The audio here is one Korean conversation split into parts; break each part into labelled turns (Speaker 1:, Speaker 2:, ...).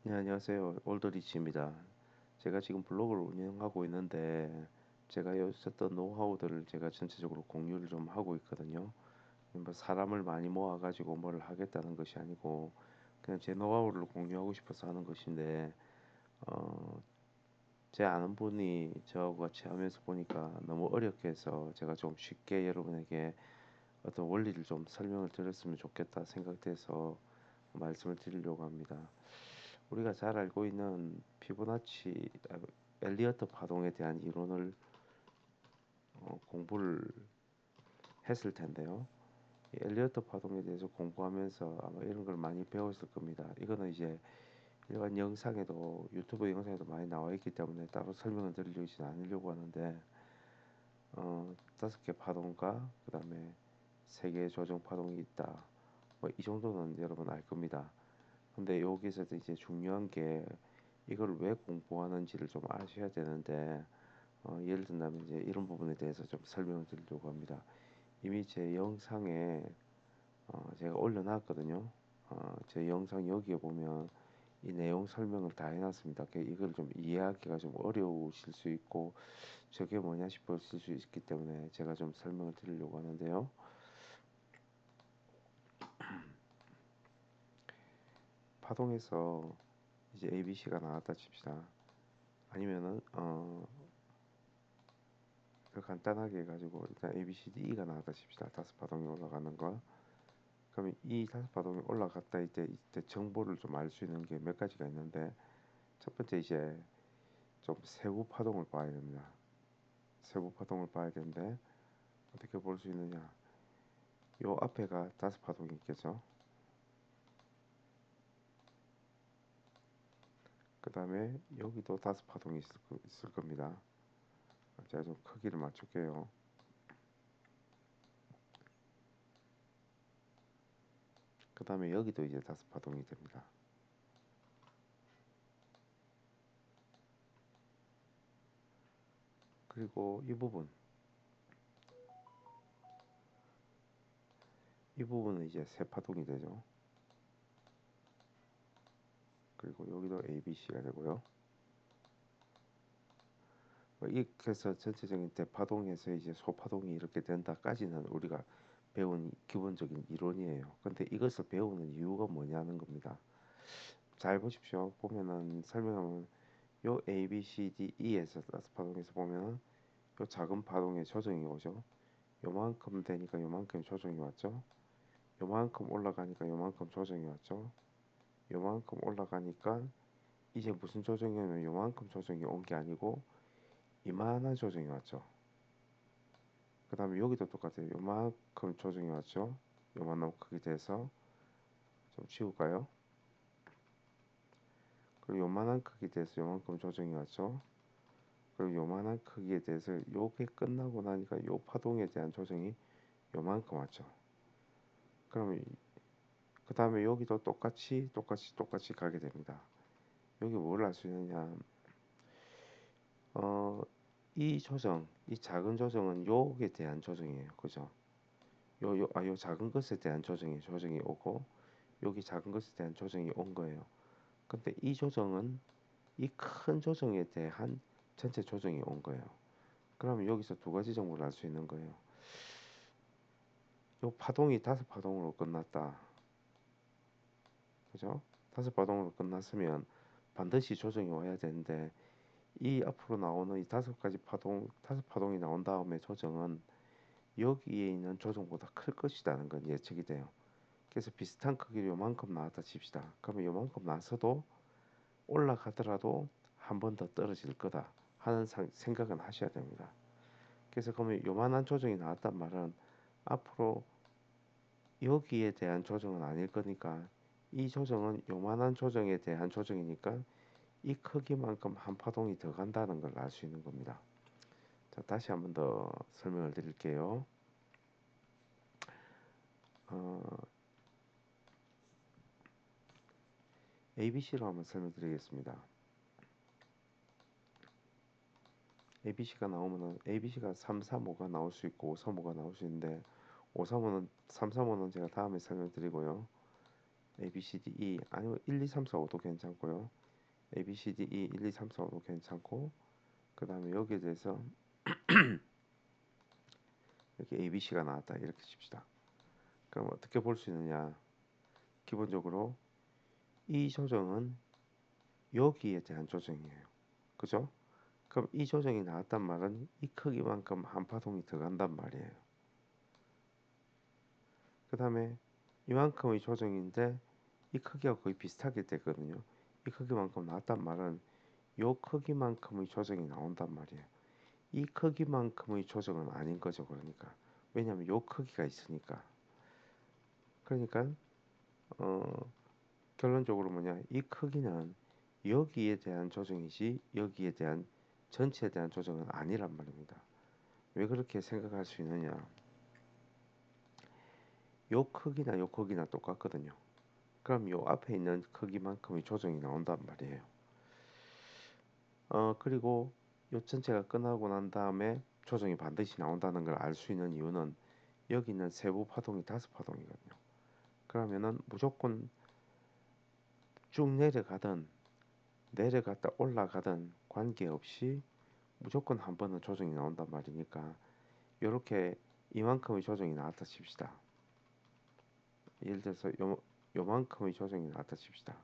Speaker 1: 네, 안녕하세요. 올드리치입니다. 제가 지금 블로그를 운영하고 있는데 제가 여기서 썼던 노하우들을 제가 전체적으로 공유를 좀 하고 있거든요. 뭐 사람을 많이 모아가지고 뭘 하겠다는 것이 아니고 그냥 제 노하우를 공유하고 싶어서 하는 것인데 어, 제 아는 분이 저하고 같이 하면서 보니까 너무 어렵게 해서 제가 좀 쉽게 여러분에게 어떤 원리를 좀 설명을 드렸으면 좋겠다 생각돼서 말씀을 드리려고 합니다. 우리가 잘 알고 있는 피보나치 엘리어트 파동에 대한 이론을 공부를 했을 텐데요. 이 엘리어트 파동에 대해서 공부하면서 아마 이런 걸 많이 배웠을 겁니다. 이거는 이제 일반 영상에도 유튜브 영상에도 많이 나와 있기 때문에 따로 설명을 드리지 않으려고 하는데 5개 파동과 그다음에 3개의 조정 파동이 있다. 뭐 이 정도는 여러분 알 겁니다. 근데 여기서 이제 중요한 게 이걸 왜 공부하는지를 좀 아셔야 되는데 예를 든다면 이제 이런 부분에 대해서 좀 설명을 드리려고 합니다. 이미 제 영상에 제가 올려놨거든요. 제 영상 여기에 보면 이 내용 설명을 다 해놨습니다. 이걸 좀 이해하기가 좀 어려우실 수 있고 저게 뭐냐 싶으실 수 있기 때문에 제가 좀 설명을 드리려고 하는데요. 파동에서 이제 ABC가 나왔다 칩시다. 아니면은 그 간단하게 해가지고 일단 A, B, C, D, E가 나왔다 칩시다. 5파동이 올라가는 거. 그러면 이 5파동이 올라갔다 이때 정보를 좀 알 수 있는 게 몇 가지가 있는데 첫 번째 이제 좀 세부 파동을 봐야 됩니다. 세부 파동을 봐야 되는데 어떻게 볼 수 있느냐? 요 앞에가 5파동이 있겠죠. 그 다음에 여기도 5파동이 있을 겁니다. 제가 좀 크기를 맞출게요. 그 다음에 여기도 이제 5파동이 됩니다. 그리고 이 부분은 이제 세 파동이 되죠. 그리고 여기도 A, B, C가 되고요. 이렇게 해서 전체적인 대파동에서 이제 소파동이 이렇게 된다까지는 우리가 배운 기본적인 이론이에요. 근데 이것을 배우는 이유가 뭐냐는 겁니다. 잘 보십시오. 보면은 설명하면 요 A, B, C, D, E에서 파동에서 보면은 요 작은 파동의 조정이 오죠. 요만큼 되니까 요만큼 조정이 왔죠. 요만큼 올라가니까 요만큼 조정이 왔죠. 요만큼 올라가니까 이제 무슨 조정이냐면 요만큼 조정이 온 게 아니고 이만한 조정이 왔죠. 그 다음에 여기도 똑같아요. 요만큼 조정이 왔죠. 요만큼 크게 돼서 좀 치울까요? 그리고 요만한 크기 돼서 요만큼 조정이 왔죠. 그리고 요만한 크기에 대해서 요게 끝나고 나니까 요 파동에 대한 조정이 요만큼 왔죠. 그러면 그 다음에 여기도 똑같이 가게 됩니다. 여기 뭘 알 수 있느냐? 어, 이 조정, 이 작은 조정은 요에 대한 조정이에요. 그죠? 요 작은 것에 대한 조정이 오고 여기 작은 것에 대한 조정이 온 거예요. 근데 이 조정은 이 큰 조정에 대한 전체 조정이 온 거예요. 그러면 여기서 두 가지 정보를 알 수 있는 거예요. 요 파동이 5파동으로 끝났다. 그죠? 5파동으로 끝났으면 반드시 조정이 와야 되는데 이 앞으로 나오는 이 5파동이 나온 다음에 조정은 여기에 있는 조정보다 클 것이라는 건 예측이 돼요. 그래서 비슷한 크기로 요만큼 나왔다 칩시다. 그러면 요만큼 나서도 올라가더라도 한 번 더 떨어질 거다 하는 생각은 하셔야 됩니다. 그래서 그러면 요만한 조정이 나왔단 말은 앞으로 여기에 대한 조정은 아닐 거니까 이 조정은 요만한 조정에 대한 조정이니까 이 크기만큼 한 파동이 더 간다는 걸 알 수 있는 겁니다. 자, 다시 한번 더 설명을 드릴게요. 어, ABC로 한번 설명드리겠습니다. ABC가 나오면은 ABC가 3, 3, 5가 나올 수 있고 5, 3, 5가 나올 수 있는데 5, 3, 5는 3, 3, 5는 제가 다음에 설명드리고요. A, B, C, D, E 아니면 1, 2, 3, 4, 5도 괜찮고요. A, B, C, D, E 1, 2, 3, 4, 5도 괜찮고 그 다음에 여기에 대해서 이렇게 A, B, C가 나왔다 이렇게 칩시다. 그럼 어떻게 볼 수 있느냐? 기본적으로 이 조정은 여기에 대한 조정이에요. 그죠? 그럼 이 조정이 나왔단 말은 이 크기만큼 한파동이 들어간단 말이에요. 그 다음에 이만큼의 조정인데 이 크기가 거의 비슷하게 되거든요. 이 크기만큼 나왔단 말은 요 크기만큼의 조정이 나온단 말이에요. 이 크기만큼의 조정은 아닌 거죠. 그러니까 왜냐하면 요 크기가 있으니까. 그러니까 어, 결론적으로 뭐냐, 이 크기는 여기에 대한 조정이지 여기에 대한 전체에 대한 조정은 아니란 말입니다. 왜 그렇게 생각할 수 있느냐? 요 크기나 똑같거든요. 그럼 요 앞에 있는 크기만큼의 조정이 나온단 말이에요. 그리고 요 전체가 끝나고 난 다음에 조정이 반드시 나온다는 걸 알 수 있는 이유는 여기 있는 세부 파동이 5파동이거든요. 그러면은 무조건 쭉 내려가든 내려갔다 올라가든 관계없이 무조건 한 번은 조정이 나온단 말이니까 요렇게 이만큼의 조정이 나왔다 칩시다. 예를 들어서 요만큼의 조정이 나왔다 칩시다.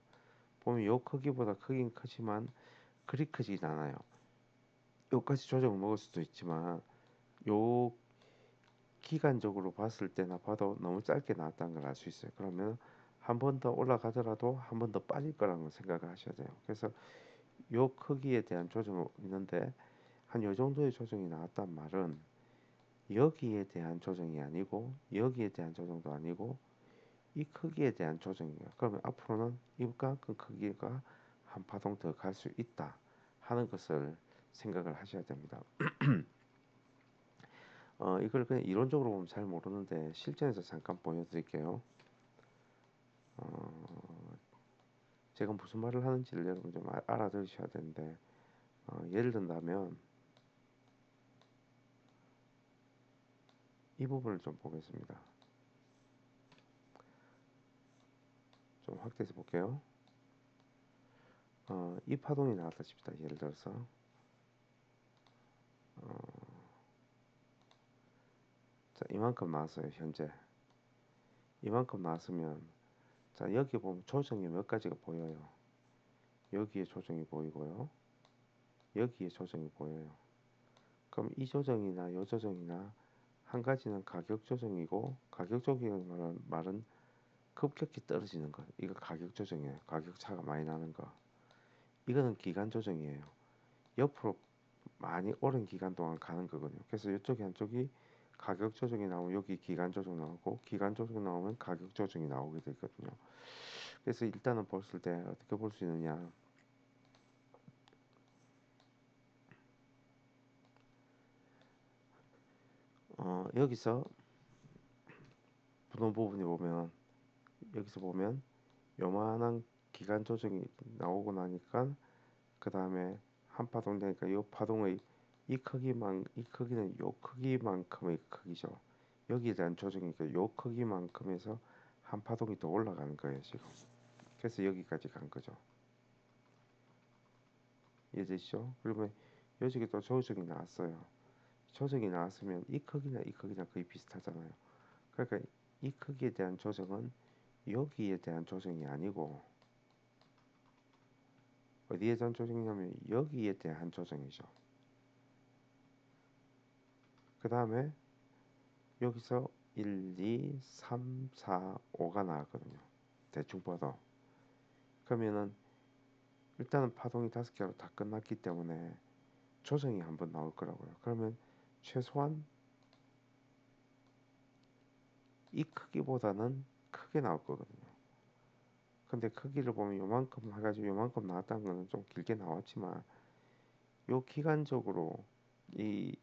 Speaker 1: 보면 요 크기보다 크긴 크지만 그리 크진 않아요. 요까지 조정을 먹을 수도 있지만 요 기간적으로 봤을 때나 봐도 너무 짧게 나왔다는 걸 알 수 있어요. 그러면 한 번 더 올라가더라도 한 번 더 빠질 거라는 생각을 하셔야 돼요. 그래서 요 크기에 대한 조정이 있는데 한 요 정도의 조정이 나왔단 말은 여기에 대한 조정이 아니고 여기에 대한 조정도 아니고 이 크기에 대한 조정이에요. 그러면 앞으로는 이만큼 크기가 한 파동 더 갈 수 있다 하는 것을 생각을 하셔야 됩니다. 이걸 그냥 이론적으로 보면 잘 모르는데 실전에서 잠깐 보여드릴게요. 어, 제가 무슨 말을 하는지를 여러분 좀 알아들으셔야 되는데 예를 든다면 이 부분을 좀 보겠습니다. 좀 확대해서 볼게요. 이 파동이 나왔다 칩시다. 예를 들어서 어, 자, 이만큼 나왔어요. 현재 이만큼 나왔으면 자, 여기 보면 조정이 몇 가지가 보여요. 여기에 조정이 보이고요. 여기에 조정이 보여요. 그럼 이 조정이나 이 조정이나 한 가지는 가격 조정이고 가격 조정이라는 말은 급격히 떨어지는 것. 이거 가격 조정이에요. 가격 차가 많이 나는 거. 이거는 기간 조정이에요. 옆으로 많이 오랜 기간 동안 가는 거거든요. 그래서 이쪽이 한쪽이 가격 조정이 나오면 여기 기간 조정 나오고 기간 조정 나오면 가격 조정이 나오게 되거든요. 그래서 일단은 봤을 때 어떻게 볼 수 있느냐? 여기서 분호 부분이 보면 여기서 보면 요만한 기간 조정이 나오고 나니까 그 다음에 한 파동 되니까 이 파동의 이 크기는 요 크기만큼의 크기죠. 여기에 대한 조정이니까 요 크기만큼에서 한 파동이 더 올라가는 거예요 지금. 그래서 여기까지 간 거죠. 이해되시죠? 그러면 여기에 또 조정이 나왔어요. 조정이 나왔으면 이 크기나 이 크기나 거의 비슷하잖아요. 그러니까 이 크기에 대한 조정은 여기에 대한 조정이 아니고 어디에 대한 조정이냐면 여기에 대한 조정이죠. 그 다음에 여기서 1, 2, 3, 4, 5가 나왔거든요. 대충 봐도. 그러면은 일단은 파동이 5개로 다 끝났기 때문에 조정이 한번 나올 거라고요. 그러면 최소한 이 크기보다는 크게 나올 거거든요. 근데 크기를 보면 요만큼 해가지고 요만큼 나왔다는 거는 좀 길게 나왔지만 요 기간적으로 이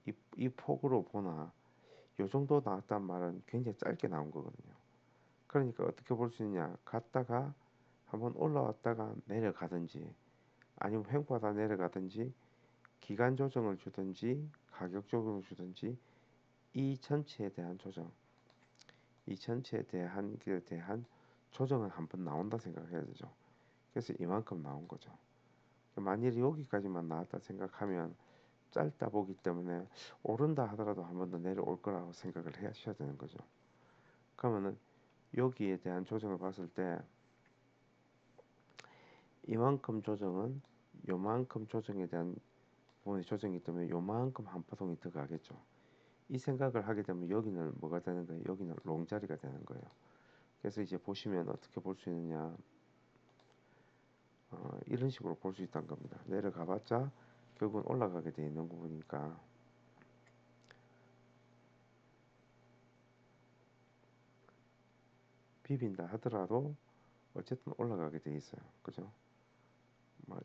Speaker 1: 폭으로 보나 요 정도 나왔단 말은 굉장히 짧게 나온 거거든요. 그러니까 어떻게 볼 수 있냐? 갔다가 한번 올라왔다가 내려가든지 아니면 횡보하다 내려가든지 기간 조정을 주든지 가격 조정을 주든지 이 전체에 대한 조정, 이 전체에 대한 게 대한 조정은 한번 나온다 생각해야 되죠. 그래서 이만큼 나온 거죠. 만일 여기까지만 나왔다 생각하면 짧다 보기 때문에 오른다 하더라도 한 번 더 내려올 거라고 생각을 하셔야 되는 거죠. 그러면은 여기에 대한 조정을 봤을 때 이만큼 조정은 요만큼 조정에 대한 부분의 조정이기 때문에 요만큼 한파동이 들어가겠죠. 이 생각을 하게 되면 여기는 뭐가 되는 거예요? 여기는 롱자리가 되는 거예요. 그래서 이제 보시면 어떻게 볼 수 있느냐, 이런 식으로 볼 수 있다는 겁니다. 내려가 봤자 결국은 올라가게 돼 있는 부분이니까 비빈다 하더라도 어쨌든 올라가게 돼 있어요. 그죠?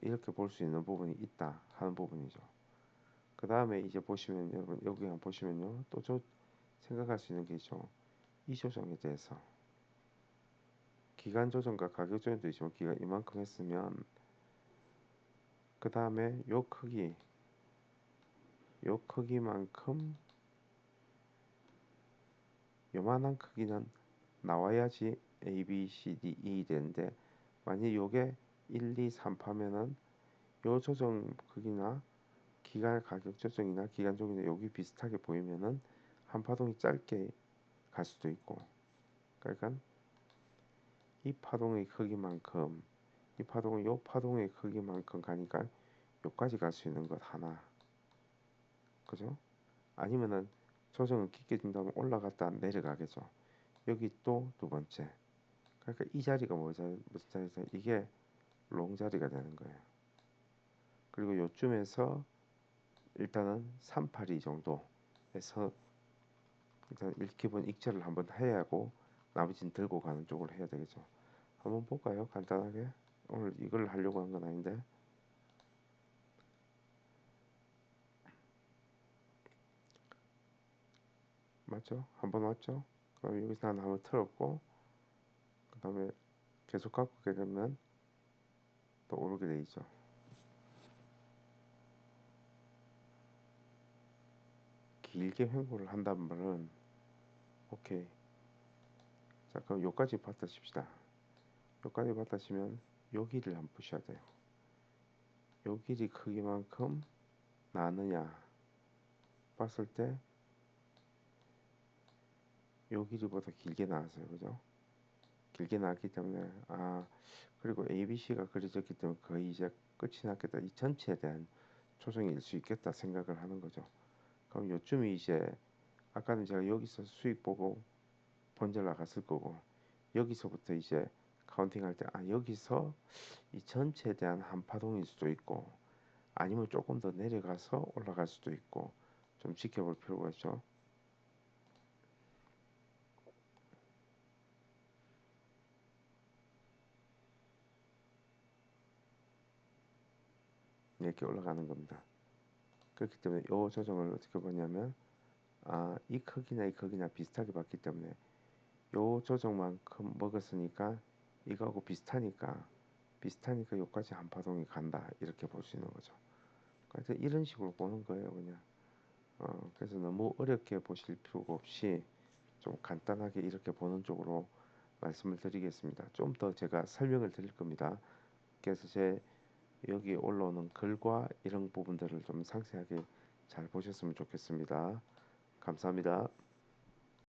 Speaker 1: 이렇게 볼 수 있는 부분이 있다 하는 부분이죠. 그 다음에 이제 보시면 여러분 여기 한번 보시면요, 또 생각할 수 있는 게 있죠. 이 조정에 대해서 기간 조정과 가격 조정도 있지만 기간 이만큼 했으면 그 다음에 요 크기만큼 요만한 크기는 나와야지 A, B, C, D, E 되는데 만약 요게 1, 2, 3 하면은 요 조정 크기나 기간 가격 조정이나 기간 조정이나 여기 비슷하게 보이면은 한 파동이 짧게 갈 수도 있고, 그러니까 이 파동의 크기만큼 이 파동은 요 파동의 크기만큼 가니까 요까지 갈 수 있는 것 하나, 그죠? 아니면은 조정을 깊게 준다면 올라갔다 내려가겠죠. 여기 또 두 번째, 그러니까 이 자리가 무슨 자리죠? 이게 롱 자리가 되는 거예요. 그리고 요쯤에서 일단은 382 정도에서 일단 기본 익절을 한번 해야 하고 나머지는 들고 가는 쪽으로 해야 되겠죠. 한번 볼까요? 간단하게. 오늘 이걸 하려고 한 건 아닌데. 맞죠? 한번 왔죠? 그럼 여기서 한번 틀었고 그 다음에 계속 갖고 가게 되면 또 오르게 돼 있죠. 길게 횡보를 한다는 말은 오케이. 자, 그럼 요까지 봤다 칩시다. 요까지 봤다 치면 여기를 한번 보셔야 돼요. 요 길이 크기만큼 나느냐 봤을 때 요 길이보다 길게 나왔어요. 그죠? 길게 나왔기 때문에 그리고 ABC가 그려졌기 때문에 거의 이제 끝이 났겠다. 이 전체에 대한 조정일 수 있겠다 생각을 하는 거죠. 그럼 요쯤이 이제 아까는 제가 여기서 수익 보고 본전 나갔을 거고 여기서부터 이제 카운팅 할 때 여기서 이 전체에 대한 한파동일 수도 있고 아니면 조금 더 내려가서 올라갈 수도 있고 좀 지켜볼 필요가 있죠. 이렇게 올라가는 겁니다. 그렇기 때문에 이 조정을 어떻게 보냐면 이 크기나 이 크기나 비슷하게 봤기 때문에 요 조정만큼 먹었으니까 이거하고 비슷하니까 요까지 한파동이 간다 이렇게 볼 수 있는 거죠. 그래서 이런 식으로 보는 거예요 그냥. 그래서 너무 어렵게 보실 필요가 없이 좀 간단하게 이렇게 보는 쪽으로 말씀을 드리겠습니다. 좀 더 제가 설명을 드릴 겁니다. 그래서 제 여기 올라오는 글과 이런 부분들을 좀 상세하게 잘 보셨으면 좋겠습니다. 감사합니다.